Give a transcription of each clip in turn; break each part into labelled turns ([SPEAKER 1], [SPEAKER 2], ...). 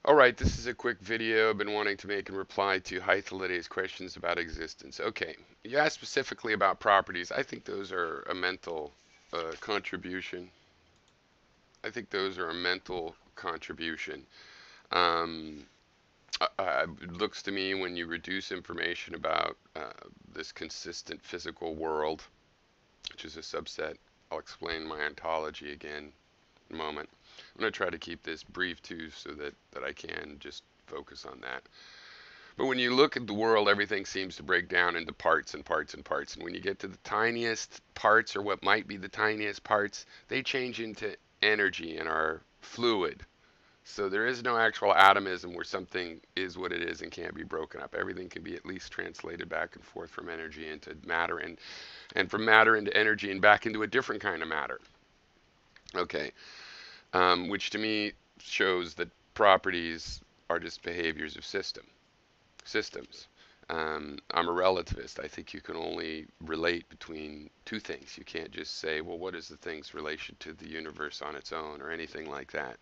[SPEAKER 1] Alright, this is a quick video I've been wanting to make in reply to Hythloday's questions about existence. Okay, you asked specifically about properties. I think those are a mental contribution. I think those are a mental contribution. Um, it looks to me when you reduce information about this consistent physical world, which is a subset, I'll explain my ontology again in a moment. I'm going to try to keep this brief too so that I can just focus on that. But when you look at the world, everything seems to break down into parts and parts and parts. And when you get to the tiniest parts, or what might be the tiniest parts, they change into energy and are fluid. So there is no actual atomism where something is what it is and can't be broken up. Everything can be at least translated back and forth from energy into matter and from matter into energy and back into a different kind of matter. Okay, which to me shows that properties are just behaviors of systems. I'm a relativist. I think you can only relate between two things. You can't just say, well, what is the thing's relation to the universe on its own or anything like that.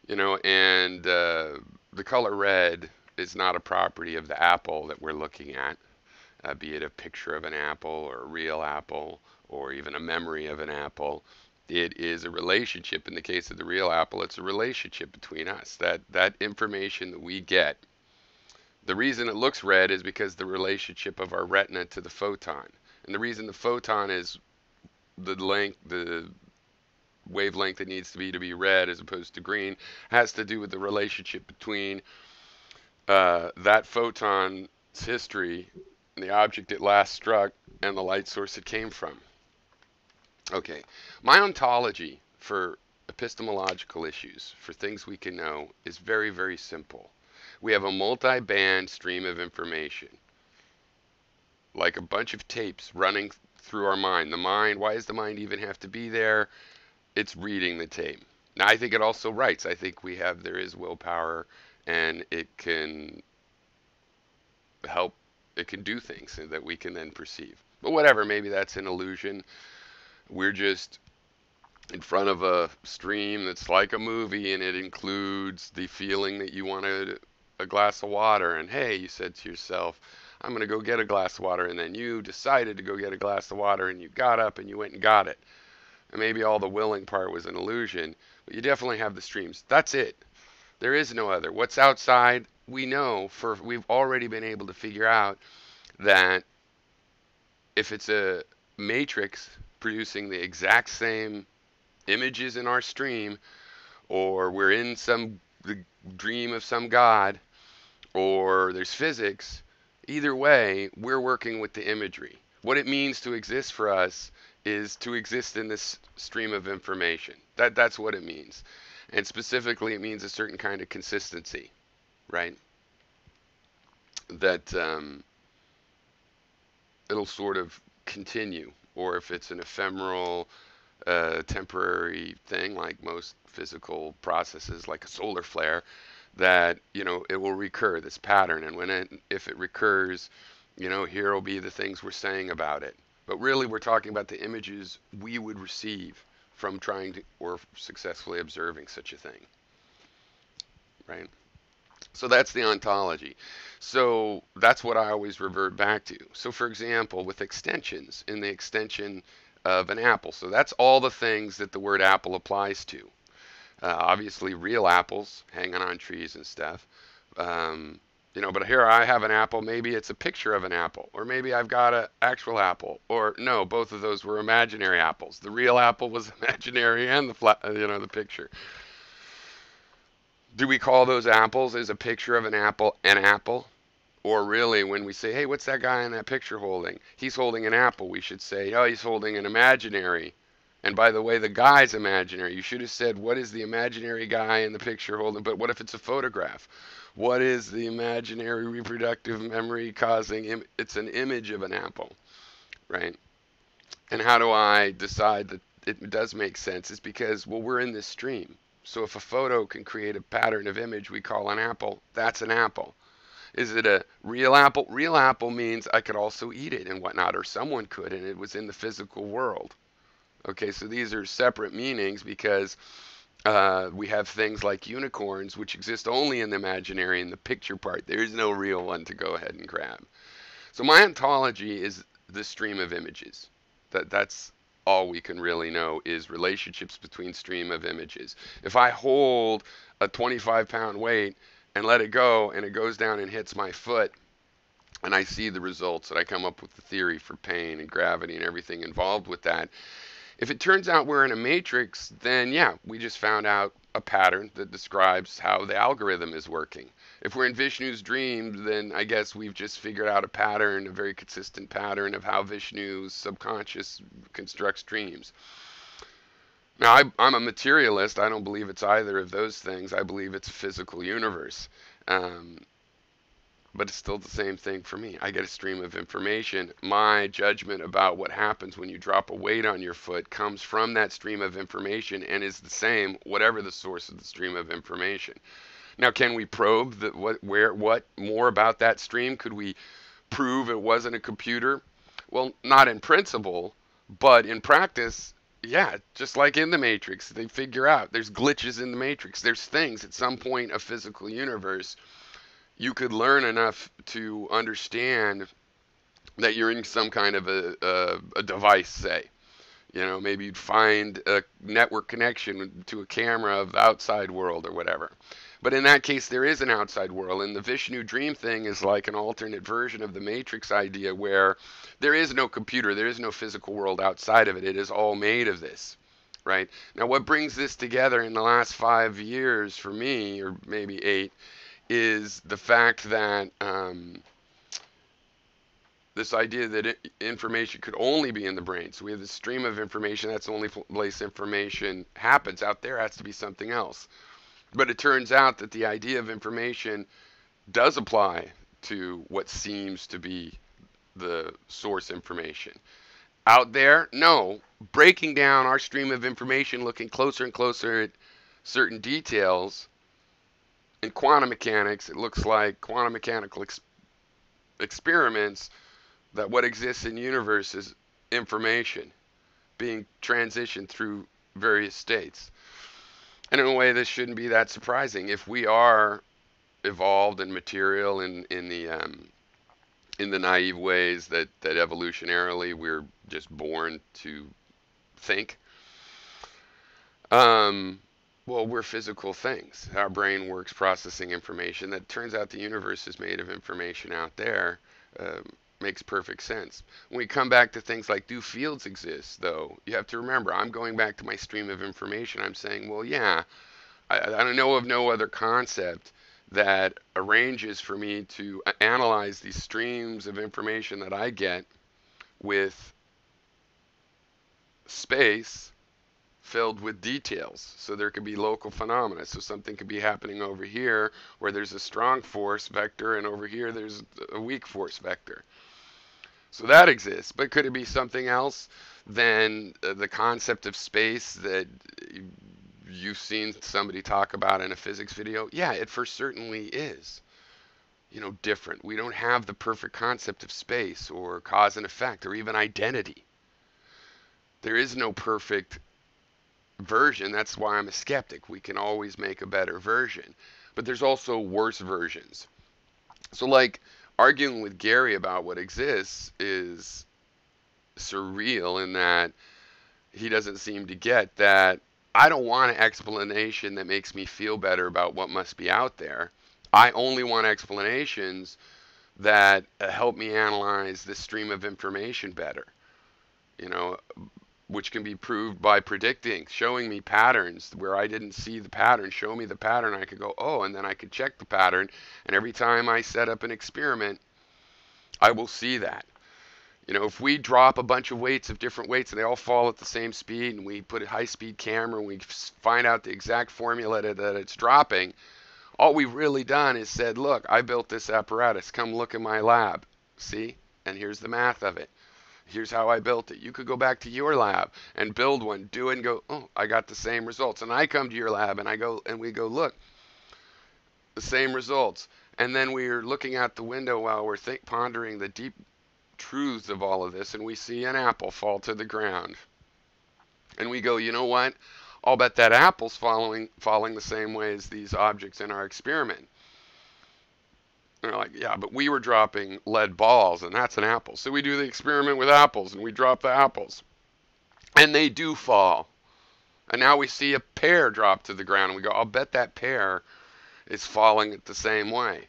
[SPEAKER 1] And the color red is not a property of the apple that we're looking at, be it a picture of an apple or a real apple or even a memory of an apple. It is a relationship. In the case of the real apple, it's a relationship between us. That information that we get, the reason it looks red is because the relationship of our retina to the photon. And the reason the photon is the wavelength that needs to be red as opposed to green has to do with the relationship between that photon's history and the object it last struck and the light source it came from. Okay, my ontology for epistemological issues, for things we can know, is very, very simple. We have a multi-band stream of information, like a bunch of tapes running through our mind. The mind, why does the mind even have to be there? It's reading the tape. Now, I think it also writes. I think there is willpower, and it can help, it can do things that we can then perceive. But whatever, maybe that's an illusion. We're just in front of a stream that's like a movie, and it includes the feeling that you wanted a glass of water, and hey, you said to yourself, I'm going to go get a glass of water, and then you decided to go get a glass of water, and you got up and you went and got it. And maybe all the willing part was an illusion, but you definitely have the streams. That's it. There is no other. What's outside, we know, we've already been able to figure out that if it's a matrix producing the exact same images in our stream, or we're in the dream of some god, or there's physics, either way, we're working with the imagery. What it means to exist for us is to exist in this stream of information. That's what it means. And specifically, it means a certain kind of consistency, right? That it'll sort of continue, or if it's an ephemeral, temporary thing, like most physical processes, like a solar flare, that it will recur, this pattern, and if it recurs, here will be the things we're saying about it. But really, we're talking about the images we would receive from trying to or successfully observing such a thing, right? So that's the ontology. So that's what I always revert back to. So for example, with extensions, in the extension of an apple, so that's all the things that the word apple applies to. Obviously, real apples hanging on trees and stuff. But here I have an apple. Maybe it's a picture of an apple, or maybe I've got an actual apple, or no, both of those were imaginary apples. The real apple was imaginary, and the picture. Do we call those apples as a picture of an apple? Or really, when we say, hey, what's that guy in that picture holding? He's holding an apple. We should say, oh, he's holding an imaginary. And by the way, the guy's imaginary. You should have said, what is the imaginary guy in the picture holding? But what if it's a photograph? What is the imaginary reproductive memory causing? It's an image of an apple, right? And how do I decide that it does make sense? It's because, well, we're in this stream. So if a photo can create a pattern of image we call an apple, that's an apple. Is it a real apple? Real apple means I could also eat it and whatnot, or someone could, and it was in the physical world. Okay, so these are separate meanings because We have things like unicorns, which exist only in the imaginary, in the picture part. There is no real one to go ahead and grab. So my ontology is the stream of images. That's all we can really know is relationships between stream of images. If I hold a 25-pound weight and let it go and it goes down and hits my foot and I see the results and I come up with the theory for pain and gravity and everything involved with that, if it turns out we're in a matrix, then yeah, we just found out a pattern that describes how the algorithm is working. If we're in Vishnu's dream, then I guess we've just figured out a pattern, a very consistent pattern of how Vishnu's subconscious constructs dreams. Now, I'm a materialist. I don't believe it's either of those things. I believe it's a physical universe. Um, but it's still the same thing for me. I get a stream of information. My judgment about what happens when you drop a weight on your foot comes from that stream of information and is the same whatever the source of the stream of information. Now, can we probe what more about that stream? Could we prove it wasn't a computer? Well, not in principle, but in practice, yeah, just like in the Matrix, they figure out there's glitches in the Matrix. There's things at some point of physical universe you could learn enough to understand that you're in some kind of a device, say. You know, maybe you'd find a network connection to a camera of the outside world or whatever. But in that case, there is an outside world. And the Vishnu dream thing is like an alternate version of the Matrix idea where there is no computer, there is no physical world outside of it. It is all made of this, right? Now, what brings this together in the last 5 years for me, or maybe 8, is the fact that this idea that information could only be in the brain. So we have this stream of information. That's the only place information happens. Out there has to be something else. But it turns out that the idea of information does apply to what seems to be the source information. Out there, no. Breaking down our stream of information, looking closer and closer at certain details, in quantum mechanics, it looks like quantum mechanical experiments that what exists in the universe is information being transitioned through various states. And in a way, this shouldn't be that surprising. If we are evolved and material in the naive ways that evolutionarily we're just born to think, well, we're physical things. Our brain works processing information. That turns out the universe is made of information out there. Makes perfect sense. When we come back to things like do fields exist, though, you have to remember, I'm going back to my stream of information. I'm saying, well, yeah, I know of no other concept that arranges for me to analyze these streams of information that I get with space filled with details. So there could be local phenomena. So something could be happening over here where there's a strong force vector, and over here there's a weak force vector. So that exists. But could it be something else than the concept of space that you've seen somebody talk about in a physics video? Yeah, it for certainly is. You know, different. We don't have the perfect concept of space or cause and effect or even identity. There is no perfect version. That's why I'm a skeptic. We can always make a better version. But there's also worse versions. So like arguing with Gary about what exists is surreal in that he doesn't seem to get that I don't want an explanation that makes me feel better about what must be out there. I only want explanations that help me analyze this stream of information better. You know, which can be proved by predicting, showing me patterns where I didn't see the pattern. Show me the pattern, I could go, oh, and then I could check the pattern. And every time I set up an experiment, I will see that. You know, if we drop a bunch of weights of different weights and they all fall at the same speed, and we put a high-speed camera and we find out the exact formula that it's dropping, all we've really done is said, look, I built this apparatus. Come look in my lab. See? And here's the math of it. Here's how I built it. You could go back to your lab and build one, do it, and go, oh, I got the same results. And I come to your lab and we go, look, the same results. And then we're looking out the window while we're pondering the deep truths of all of this, and we see an apple fall to the ground. And we go, you know what? I'll bet that apple's falling the same way as these objects in our experiment. And they're like, yeah, but we were dropping lead balls, and that's an apple. So we do the experiment with apples, and we drop the apples. And they do fall. And now we see a pear drop to the ground, and we go, I'll bet that pear is falling the same way.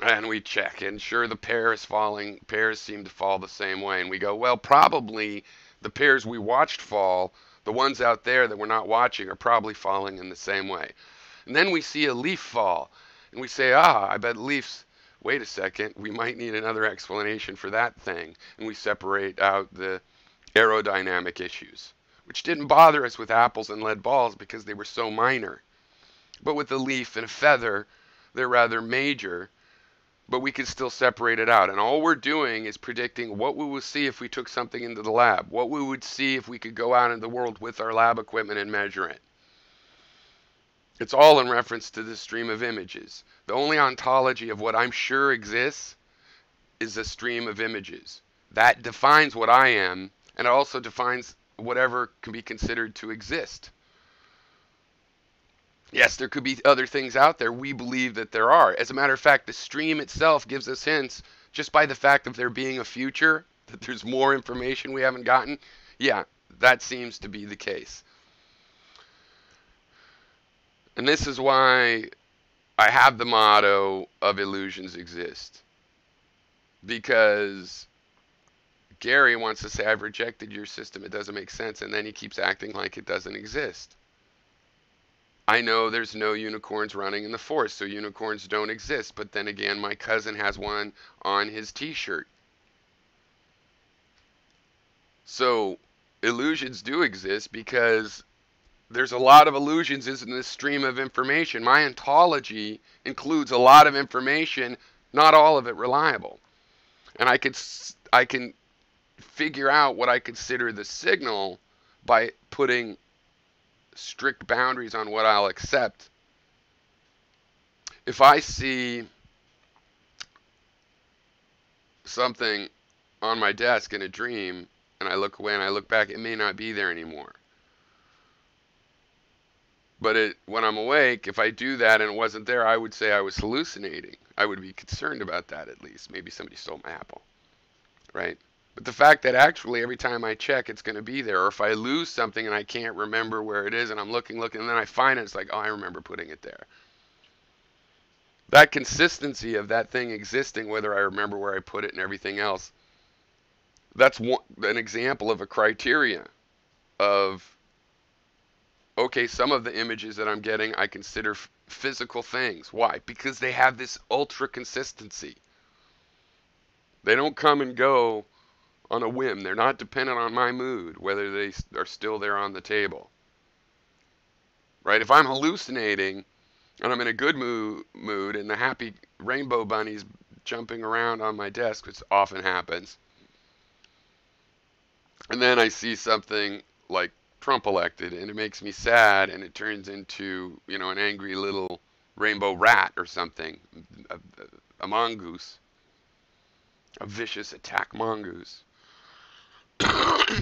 [SPEAKER 1] And we check, and sure, the pear is falling. Pears seem to fall the same way. And we go, well, probably the pears we watched fall, the ones out there that we're not watching, are probably falling in the same way. And then we see a leaf fall, and we say, I bet leaves, wait a second, we might need another explanation for that thing. And we separate out the aerodynamic issues, which didn't bother us with apples and lead balls because they were so minor. But with a leaf and a feather, they're rather major, but we can still separate it out. And all we're doing is predicting what we will see if we took something into the lab, what we would see if we could go out in the world with our lab equipment and measure it. It's all in reference to this stream of images. The only ontology of what I'm sure exists is a stream of images. That defines what I am, and it also defines whatever can be considered to exist. Yes, there could be other things out there. We believe that there are. As a matter of fact, the stream itself gives us hints just by the fact of there being a future, that there's more information we haven't gotten. Yeah, that seems to be the case. And this is why I have the motto of illusions exist. Because Gary wants to say, I've rejected your system, it doesn't make sense, and then he keeps acting like it doesn't exist. I know there's no unicorns running in the forest, so unicorns don't exist, but then again, my cousin has one on his t-shirt. So illusions do exist because there's a lot of illusions in this stream of information. My ontology includes a lot of information, not all of it reliable. And I can figure out what I consider the signal by putting strict boundaries on what I'll accept. If I see something on my desk in a dream and I look away and I look back, it may not be there anymore. But when I'm awake, if I do that and it wasn't there, I would say I was hallucinating. I would be concerned about that at least. Maybe somebody stole my apple, right? But the fact that actually every time I check, it's going to be there. Or if I lose something and I can't remember where it is and I'm looking, and then I find it, it's like, oh, I remember putting it there. That consistency of that thing existing, whether I remember where I put it and everything else, that's an example of a criteria of, okay, some of the images that I'm getting I consider physical things. Why? Because they have this ultra consistency. They don't come and go on a whim. They're not dependent on my mood, whether they are still there on the table. Right? If I'm hallucinating and I'm in a good mood and the happy rainbow bunny's jumping around on my desk, which often happens, and then I see something like Trump elected and it makes me sad and it turns into, an angry little rainbow rat or something, a mongoose, a vicious attack mongoose,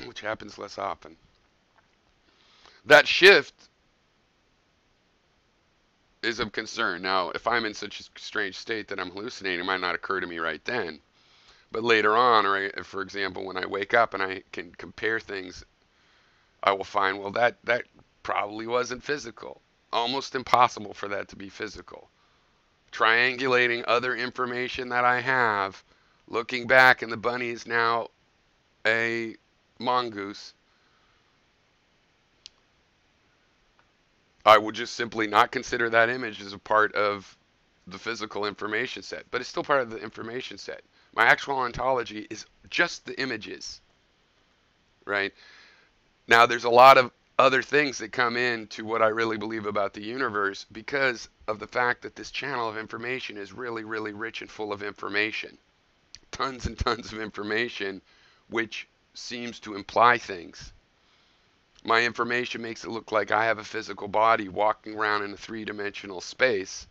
[SPEAKER 1] which happens less often. That shift is of concern. Now, if I'm in such a strange state that I'm hallucinating, it might not occur to me right then. But later on, or for example, when I wake up and I can compare things, I will find, well, that probably wasn't physical. Almost impossible for that to be physical. Triangulating other information that I have, looking back, and the bunny is now a mongoose, I would just simply not consider that image as a part of the physical information set. But it's still part of the information set. My actual ontology is just the images, right? Now, there's a lot of other things that come into what I really believe about the universe because of the fact that this channel of information is really, really rich and full of information. Tons and tons of information, which seems to imply things. My information makes it look like I have a physical body walking around in a three-dimensional space.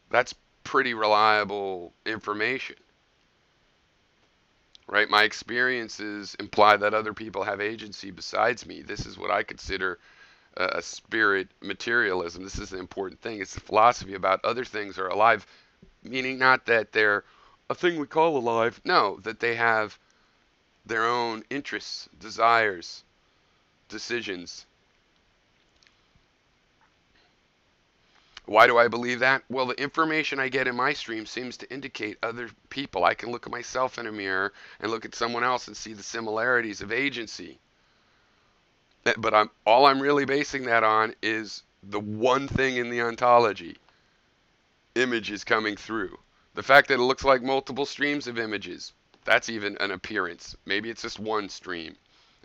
[SPEAKER 1] That's pretty reliable information. right? My experiences imply that other people have agency besides me. This is what I consider a spirit materialism. This is the important thing. It's the philosophy about other things are alive, meaning not that they're a thing we call alive. No, that they have their own interests, desires, decisions. Why do I believe that? Well, the information I get in my stream seems to indicate other people. I can look at myself in a mirror and look at someone else and see the similarities of agency. But all I'm really basing that on is the one thing in the ontology. Images coming through. The fact that it looks like multiple streams of images, that's even an appearance. Maybe it's just one stream,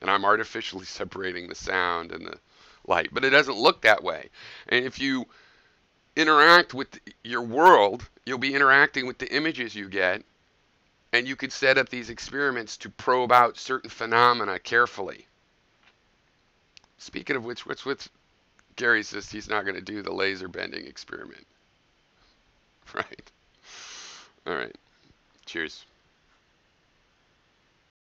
[SPEAKER 1] and I'm artificially separating the sound and the light, but it doesn't look that way. And if you interact with your world, you'll be interacting with the images you get, and you could set up these experiments to probe out certain phenomena carefully. Speaking of which, what's with Gary says he's not going to do the laser bending experiment. Right. All right. Cheers.